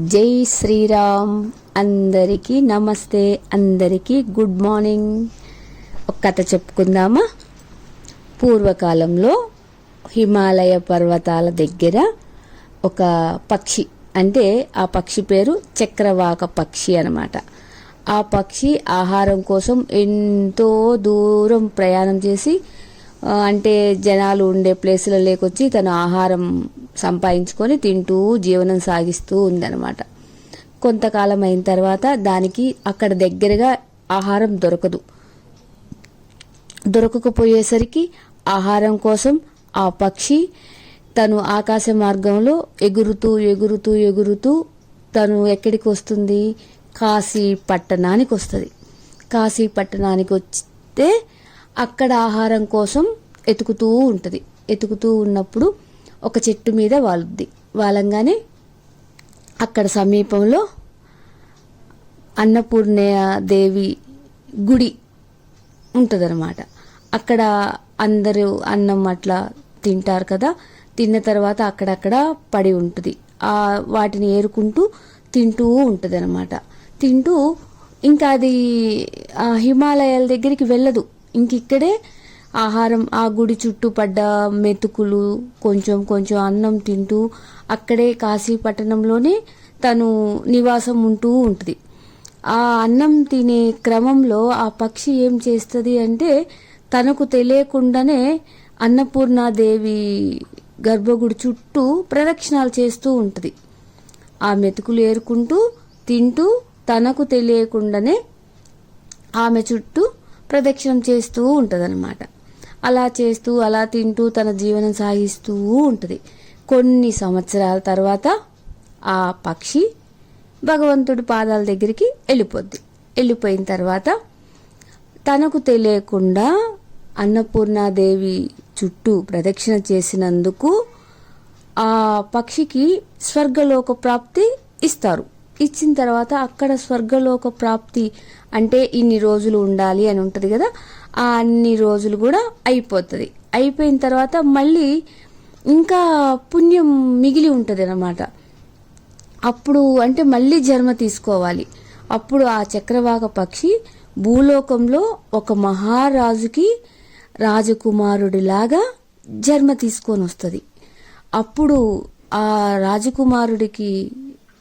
జై శ్రీరామ్. అందరికీ నమస్తే, అందరికీ గుడ్ మార్నింగ్. ఒక కథ చెప్పుకుందామా? పూర్వకాలంలో హిమాలయ పర్వతాల దగ్గర ఒక పక్షి, అంటే ఆ పక్షి పేరు చక్రవాక పక్షి అన్నమాట. ఆ పక్షి ఆహారం కోసం ఎంతో దూరం ప్రయాణం చేసి, అంటే జనాలు ఉండే ప్లేసుల లేకొచ్చి తను ఆహారం సంపాదించుకొని తింటూ జీవనం సాగిస్తూ ఉందన్నమాట. కొంతకాలం అయిన తర్వాత దానికి అక్కడ దగ్గరగా ఆహారం దొరకకపోయేసరికి ఆహారం కోసం ఆ పక్షి తను ఆకాశ మార్గంలో ఎగురుతూ ఎగురుతూ ఎగురుతూ తను ఎక్కడికి వస్తుంది? కాశీ పట్టణానికి వస్తుంది. కాశీ పట్టణానికి వస్తే అక్కడ ఆహారం కోసం ఎతుకుతూ ఉంటుంది. ఎతుకుతూ ఉన్నప్పుడు ఒక చెట్టు మీద వాలుద్ది. వాలంగానే అక్కడ సమీపంలో అన్నపూర్ణదేవి గుడి ఉంటుందన్నమాట. అక్కడ అందరూ అన్నం అట్లా తింటారు కదా. తిన్న తర్వాత అక్కడక్కడ పడి ఉంటుంది. వాటిని ఏరుకుంటూ తింటూ ఉంటుంది అనమాట. తింటూ ఇంకా అది హిమాలయాల దగ్గరికి వెళ్ళదు. ఇంకిక్కడే ఆహారం, ఆ గుడి చుట్టూ పడ్డ మెతుకులు, కొంచెం కొంచెం అన్నం తింటూ అక్కడే కాశీ పట్టణంలోనే తను నివాసం ఉంటూ ఉంటుంది. ఆ అన్నం తినే క్రమంలో ఆ పక్షి ఏం చేస్తుంది అంటే, తనకు తెలియకుండానే అన్నపూర్ణాదేవి గర్భగుడి చుట్టూ ప్రదక్షిణాలు చేస్తూ ఉంటుంది. ఆ మెతుకులు ఏరుకుంటూ తింటూ తనకు తెలియకుండానే ఆమె చుట్టూ ప్రదక్షిణం చేస్తూ ఉంటుందన్నమాట. అలా చేస్తూ అలా తింటూ తన జీవనం సాగిస్తూ ఉంటుంది. కొన్ని సంవత్సరాల తర్వాత ఆ పక్షి భగవంతుడి పాదాల దగ్గరికి వెళ్ళిపోద్ది. వెళ్ళిపోయిన తర్వాత తనకు తెలియకుండా అన్నపూర్ణాదేవి చుట్టూ ప్రదక్షిణ చేసినందుకు ఆ పక్షికి స్వర్గలోక ప్రాప్తి ఇస్తారు. ఇచ్చిన తర్వాత అక్కడ స్వర్గలోక ప్రాప్తి అంటే ఇన్ని రోజులు ఉండాలి అని ఉంటుంది కదా. ఆ అన్ని రోజులు కూడా అయిపోతుంది. అయిపోయిన తర్వాత మళ్ళీ ఇంకా పుణ్యం మిగిలి ఉంటుంది అన్నమాట. అప్పుడు అంటే మళ్ళీ జన్మ తీసుకోవాలి. అప్పుడు ఆ చక్రవాక పక్షి భూలోకంలో ఒక మహారాజుకి రాజకుమారుడిలాగా జన్మ తీసుకొని వస్తుంది. అప్పుడు ఆ రాజకుమారుడికి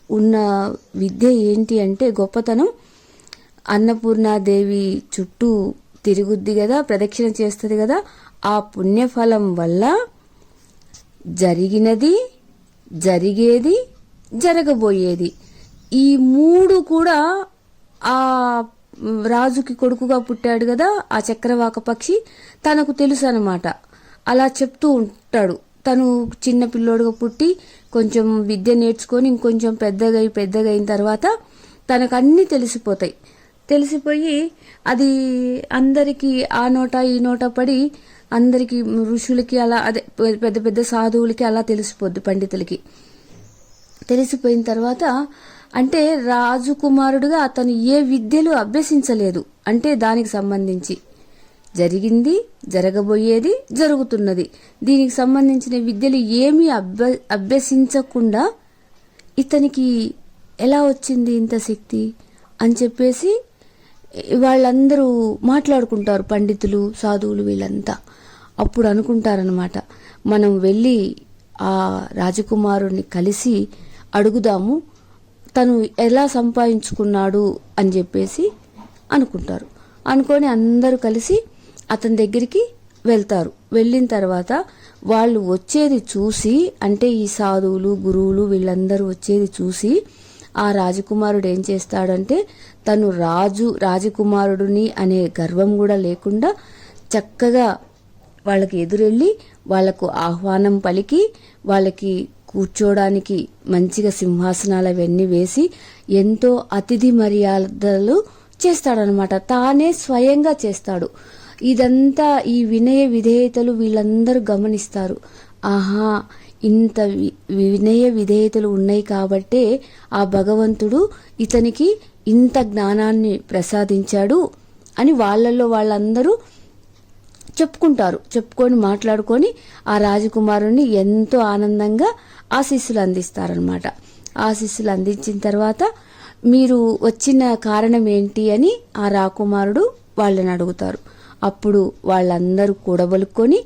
ఉన్న విద్య ఏంటి అంటే గొప్పతనం, అన్నపూర్ణాదేవి చుట్టూ తిరుగుద్ది కదా, ప్రదక్షిణ చేస్తుంది కదా. ఆ పుణ్యఫలం వల్ల జరిగినది, జరిగేది, జరగబోయేది ఈ మూడు కూడా ఆ రాజుకి కొడుకుగా పుట్టాడు కదా ఆ చక్రవాక పక్షి, తనకు తెలుసు అన్నమాట. అలా చెప్తూ ఉంటాడు. తను చిన్న పిల్లోడుగా పుట్టి కొంచెం విద్య నేర్చుకొని ఇంకొంచెం పెద్దగా అయిన తర్వాత తనకు అన్నీ తెలిసిపోయి అది అందరికీ ఆ నోట ఈ నోట పడి అందరికీ ఋషులకి అలా, అదే పెద్ద పెద్ద సాధువులకి అలా తెలిసిపోద్ది, పండితులకి. తెలిసిపోయిన తర్వాత అంటే రాజకుమారుడుగా అతను ఏ విద్యలు అభ్యసించలేదు. అంటే దానికి సంబంధించి జరిగింది, జరగబోయేది, జరుగుతున్నది, దీనికి సంబంధించిన విద్యలు ఏమీ అభ్యసించకుండా ఇతనికి ఎలా వచ్చింది ఇంత శక్తి అని చెప్పేసి వాళ్ళందరూ మాట్లాడుకుంటారు, పండితులు, సాధువులు వీళ్ళంతా. అప్పుడు అనుకుంటారనమాట, మనం వెళ్ళి ఆ రాజకుమారుడిని కలిసి అడుగుదాము, తను ఎలా సంపాదించుకున్నాడు అని చెప్పేసి అనుకుంటారు. అనుకొని అందరూ కలిసి అతని దగ్గరికి వెళ్తారు. వెళ్ళిన తర్వాత వాళ్ళు వచ్చేది చూసి, అంటే ఈ సాధువులు, గురువులు వీళ్ళందరూ వచ్చేది చూసి ఆ రాజకుమారుడు ఏం చేస్తాడంటే, తను రాజకుమారుడిని అనే గర్వం కూడా లేకుండా చక్కగా వాళ్ళకి ఎదురెళ్ళి వాళ్లకు ఆహ్వానం పలికి వాళ్ళకి కూర్చోడానికి మంచిగా సింహాసనాలు అవన్నీ వేసి ఎంతో అతిథి మర్యాదలు చేస్తాడనమాట. తానే స్వయంగా చేస్తాడు. ఇదంతా ఈ వినయ విధేయతలు వీళ్ళందరూ గమనిస్తారు. ఆహా, ఇంత వినయ విధేయతలు ఉన్నాయి కాబట్టే ఆ భగవంతుడు ఇతనికి ఇంత జ్ఞానాన్ని ప్రసాదించాడు అని వాళ్ళందరూ చెప్పుకొని మాట్లాడుకొని ఆ రాజకుమారుని ఎంతో ఆనందంగా ఆశీస్సులు అందిస్తారనమాట. ఆశీస్సులు అందించిన తర్వాత మీరు వచ్చిన కారణం ఏంటి అని ఆ రాకుమారుడు వాళ్ళని అడుగుతారు. అప్పుడు వాళ్ళందరూ కూడబలుకొని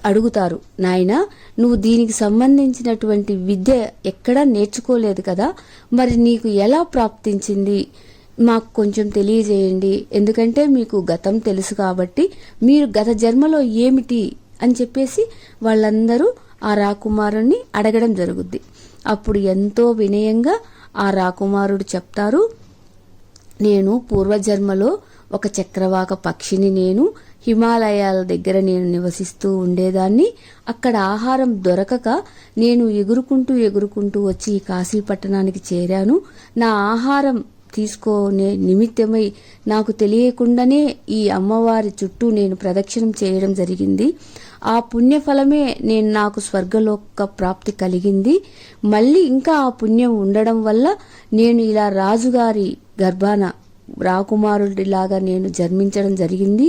అడుగుతారు, నాయనా నువ్వు దీనికి సంబంధించినటువంటి విద్య ఎక్కడా నేర్చుకోలేదు కదా, మరి నీకు ఎలా ప్రాప్తించింది, మాకు కొంచెం తెలియజేయండి, ఎందుకంటే మీకు గతం తెలుసు కాబట్టి మీరు గత జన్మలో ఏమిటి అని చెప్పేసి వాళ్ళందరూ ఆ రాకుమారుణ్ణి అడగడం జరుగుద్ది. అప్పుడు ఎంతో వినయంగా ఆ రాకుమారుడు చెప్తారు, నేను పూర్వజన్మలో ఒక చక్రవాక పక్షిని, నేను హిమాలయాల దగ్గర నేను నివసిస్తూ ఉండేదాన్ని. అక్కడ ఆహారం దొరకక నేను ఎగురుకుంటూ వచ్చి ఈ కాశీ పట్టణానికి చేరాను. నా ఆహారం తీసుకునే నిమిత్తమై నాకు తెలియకుండానే ఈ అమ్మవారి చుట్టూ నేను ప్రదక్షిణం చేయడం జరిగింది. ఆ పుణ్యఫలమే నాకు స్వర్గలోక ప్రాప్తి కలిగింది. మళ్ళీ ఇంకా ఆ పుణ్యం ఉండడం వల్ల నేను ఇలా రాజుగారి గర్భాన రాకుమారుడిలాగా నేను జన్మించడం జరిగింది.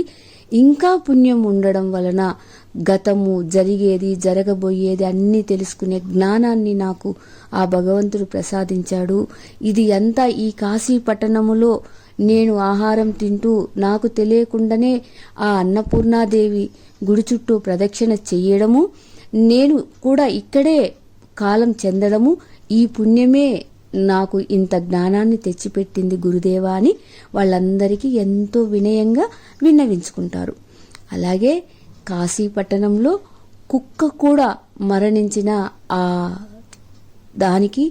ఇంకా పుణ్యం ఉండడం వలన గతము, జరిగేది, జరగబోయేది అన్నీ తెలుసుకునే జ్ఞానాన్ని నాకు ఆ భగవంతుడు ప్రసాదించాడు. ఇది అంతా ఈ కాశీ పట్టణములో నేను ఆహారం తింటూ నాకు తెలియకుండానే ఆ అన్నపూర్ణాదేవి గుడి చుట్టూ ప్రదక్షిణ చెయ్యడము, నేను కూడా ఇక్కడే కాలం చెందడము, ఈ పుణ్యమే నాకు ఇంత జ్ఞానాన్ని తెచ్చిపెట్టింది గురుదేవా అని వాళ్ళందరికీ ఎంతో వినయంగా విన్నవించుకుంటారు. అలాగే కాశీ పట్టణంలో కుక్క కూడా మరణించిన ఆ దానికి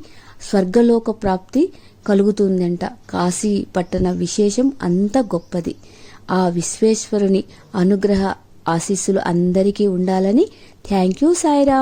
స్వర్గలోక ప్రాప్తి కలుగుతుందంట. కాశీ పట్టణ విశేషం అంత గొప్పది. ఆ విశ్వేశ్వరుని అనుగ్రహ ఆశీస్సులు అందరికీ ఉండాలని. Thank you Sairam.